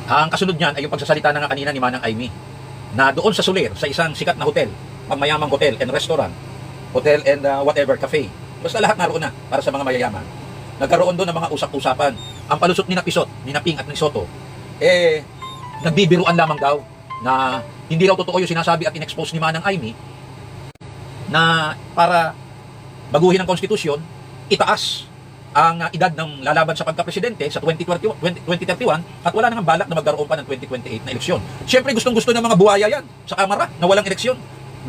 Ang kasunod niyan ay yung pagsasalita na nga kanina ni Manang Aimee na doon sa Soler, sa isang sikat na hotel, pangmayamang hotel and restaurant, hotel and whatever, cafe, basta lahat naroon na para sa mga mayayaman. Nagkaroon doon ng mga usap-usapan. Ang palusot ni Pisot, ni Ping at ni Soto, nagbibiruan lamang daw na hindi raw totoo yung sinasabi at in-expose ni Manang Aimee na para baguhin ang konstitusyon, itaas ang edad ng lalaban sa pagka-presidente sa 2031 at wala nang balak na magkaroon pa ng 2028 na eleksyon. Siyempre gustong-gusto ng mga buhaya yan sa Kamara na walang eleksyon.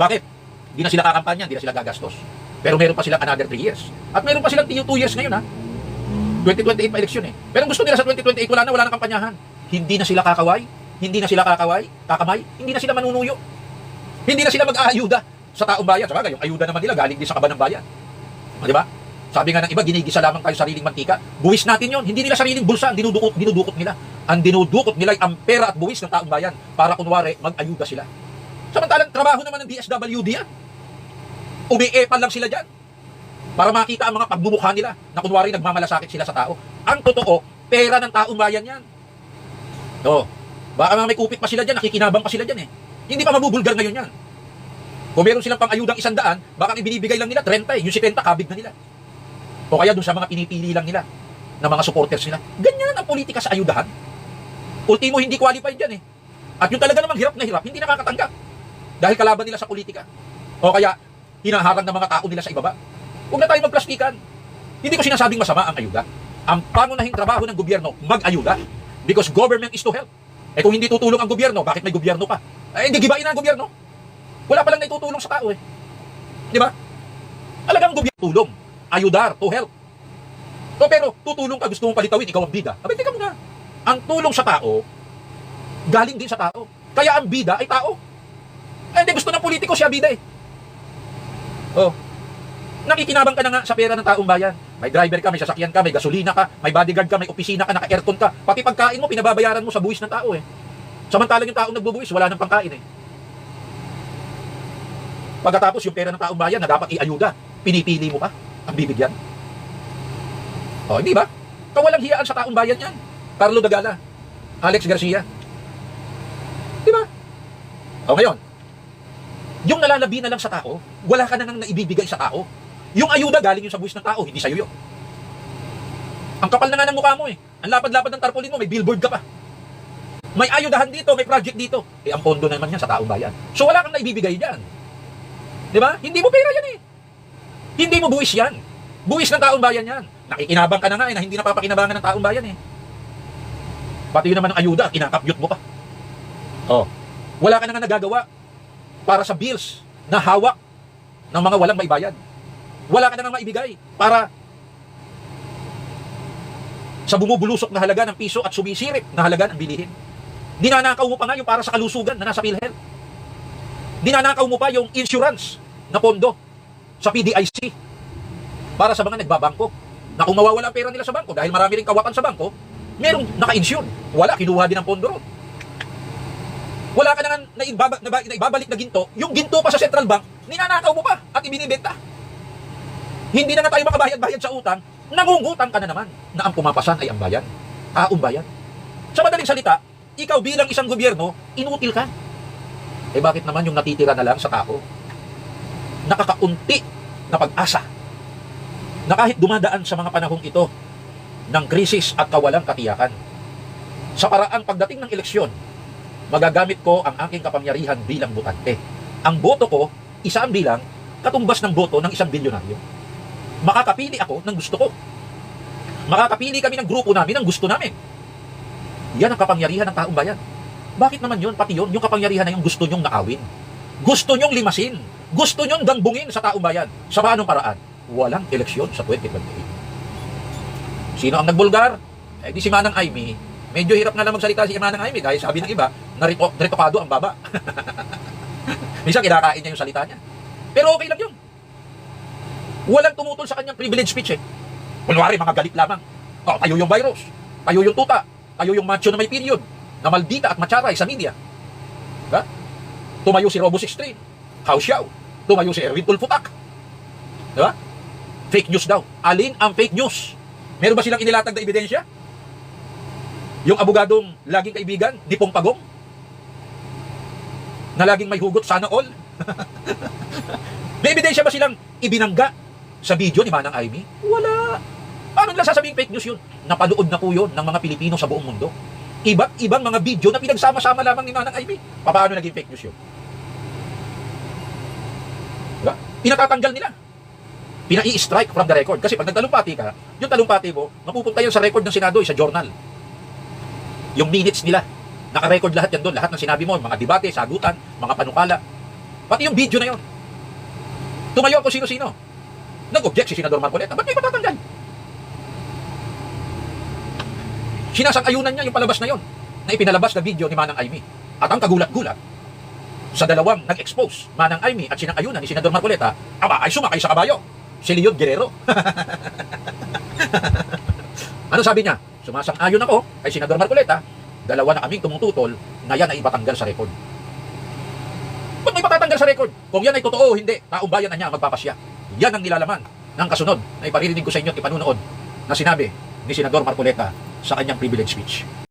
Bakit? Hindi na sila kakampanya, hindi na sila gagastos. Pero meron pa silang another 3 years. At meron pa silang 2 years ngayon, ha? 2028 pa eleksyon eh. Pero gusto nila sa 2028 wala nang kampanyahan. Hindi na sila kakamay, hindi na sila manunuyo. Hindi na sila mag-aayuda sa taong bayan. Sabagay, yung ayuda naman nila galing din sa kaban ng bayan. Di ba? Sabi nga ng iba, ginigisa lamang tayo sariling mantika. Buwis natin yon. Hindi nila sariling bulsa ang dinudukot nila. Ang dinudukot nila ay ang pera at buwis ng taong bayan para kunwari mag-ayuda sila. Samantalang trabaho naman ng DSWD yan. Umiepal lang sila dyan para makita ang mga pagmumukha nila na kunwari nagmamalasakit sila sa tao. Ang totoo, pera ng taong bayan yan. Baka may kupit pa sila dyan, nakikinabang pa sila dyan eh. Hindi pa mabubulgar ngayon yan. Kung meron silang pang-ayudang 100, baka ibinibigay lang nila 30 yung 70 kabig na nila. O kaya dun sa mga pinipili lang nila na mga supporters nila. Ganyan ang politika sa ayudahan. Ultimo, hindi qualified dyan eh. At yung talaga namang hirap na hirap, hindi nakakatanggap. Dahil kalaban nila sa politika. O kaya, hinaharang ng mga tao nila sa ibaba. Huwag na tayo magplastikan. Hindi ko sinasabing masama ang ayuda. Ang pangunahing trabaho ng gobyerno, mag-ayuda. Because government is to help. Kung hindi tutulong ang gobyerno, bakit may gobyerno pa? Hindi gibain ang gobyerno. Wala palang naitutulong sa tao eh. Di ba? Alagang gobyerno tulong. Ayudar, to help. Pero tutulong ka, gusto mong palitawin, ikaw ang bida. Teka muna. Ang tulong sa tao, galing din sa tao. Kaya ang bida ay tao. Hindi gusto ng politiko siya bida eh. Nakikinabang ka na nga sa pera ng taong bayan. May driver ka, may sasakyan ka, may gasolina ka, may bodyguard ka, may opisina ka, naka-aircon ka. Pati pagkain mo, pinababayaran mo sa buwis ng tao eh. Samantalang yung taong nagbubuwis, wala nang pangkain eh. Pagkatapos yung pera ng taong bayan na dapat iayuda, pinipili mo pa ang bibigyan. Hindi ba? Kawalang hiyaan sa taong bayan yan. Carlo Dagala, Alex Garcia. Di ba? Ngayon, yung nalalabi na lang sa tao, wala ka na nang naibibigay sa tao. Yung ayuda galing yung sa buwis ng tao, hindi sa'yo yun. Ang kapal na nga ng mukha mo eh. Ang lapad-lapad ng tarpaulin mo, may billboard ka pa. May ayudahan dito, may project dito. Ang pondo naman yan sa taong bayan. So wala kang naibibigay dyan. Di ba? Hindi mo pera yan eh. Hindi mo buwis yan. Buwis ng taong bayan yan. Nakikinabang ka na nga eh, na hindi napapakinabangan ng taong bayan eh. Pati yun naman ang ayuda, kinakabyot mo pa. Wala ka na nga nagagawa para sa bills na hawak ng mga walang maibayad. Wala ka na nga maibigay para sa bumubulusok na halaga ng piso at sumisirip na halaga ng bilihin. Dinanakaw mo pa nga yung para sa kalusugan na nasa PhilHealth. Dinanakaw mo pa yung insurance na pondo sa PDIC para sa mga nagbabangko. Na kung mawawala ang pera nila sa bangko dahil marami ring kawatan sa bangko, merong naka-insure. Wala, kinuha din ang pondo ron. Wala ka na ibabalik na ginto, yung ginto pa sa Central Bank, ninanakaw mo pa at ibinibenta. Hindi na nga tayo makabayad-bayad sa utang, nangungutang ka na naman na ang pumapasan ay ang bayan. Taong bayan. Sa madaling salita, ikaw bilang isang gobyerno, inutil ka. Bakit naman yung natitira na lang sa tao? Nakakaunti na pag-asa na kahit dumadaan sa mga panahong ito ng krisis at kawalang katiyakan. Sa paraang pagdating ng eleksyon, magagamit ko ang aking kapangyarihan bilang botante. Ang boto ko, isa ang bilang, katumbas ng boto ng isang bilyonaryo. Makakapili ako ng gusto ko. Makakapili kami ng grupo namin ng gusto namin. Yan ang kapangyarihan ng taong bayan. Bakit naman yun? Pati yun, yung kapangyarihan na yung gusto nyong naawin. Gusto nyong limasin. Gusto nyong gambungin sa taong bayan. Sa paanong paraan? Walang eleksyon sa 2028. Sino ang nagbulgar? Di si Manang Aimee. Medyo hirap nga lang magsalita si Manang Aimee dahil sabi ng iba, retokado ang baba. Minsan kinakain niya yung salita niya. Pero okay lang yun. Walang tumutol sa kanyang privilege speech eh. Kunwari, mga galit lamang. Tayo yung virus. Tayo yung tuta. Tayo yung macho na may period. Na maldita at matsaray sa media. Tumayo si Robo 63. Hao Xiao. Tumayo si Erwin Tulfutak. Fake news daw. Alin ang fake news? Meron ba silang inilatag na ebidensya? Yung abogadong laging kaibigan, di pong pagong, na laging may hugot, sana all. May ebidensya ba silang ibinangga sa video ni Manang Aimee? Wala. Paano nila sasabing fake news yun? Napanood na po yun ng mga Pilipino sa buong mundo. Iba't ibang mga video na pinagsama-sama lamang ni Manang Aimee. Paano naging fake news yun? Diba? Pinatatanggal nila. Pina-i-strike from the record. Kasi pag nagtalumpati ka, yung talumpati mo, mapupunta yun sa record ng Senado, sa journal. Yung minutes nila. Naka-record lahat yan doon. Lahat ng sinabi mo, mga debate, sagutan, mga panukala. Pati yung video na yun. Tumayo ako sino-sino. Nag-object si Senador Marcoleta. Ba't may patatanggal? Sinasang-ayunan niya yung palabas na yun na ipinalabas na video ni Manang Aimee. At ang kagulat-gulat, sa dalawang nag-expose, Manang Aimee at sinang-ayunan ni Senador Marcoleta, aba ay sumakay sa kabayo. Si Leon Guerrero. Ano sabi niya? Sumasang-ayon ako kay Senador Marcoleta, dalawa na kaming tumututol na yan ay ibatanggal sa record. Ba't may patatanggal sa record? Kung yan ay totoo o hindi, taong bayan na niya ang magpapasya. Yan ang nilalaman ng kasunod na iparirinig ko sa inyo at ipanunood na sinabi ni Senador Marcoleta sa kanyang privilege speech.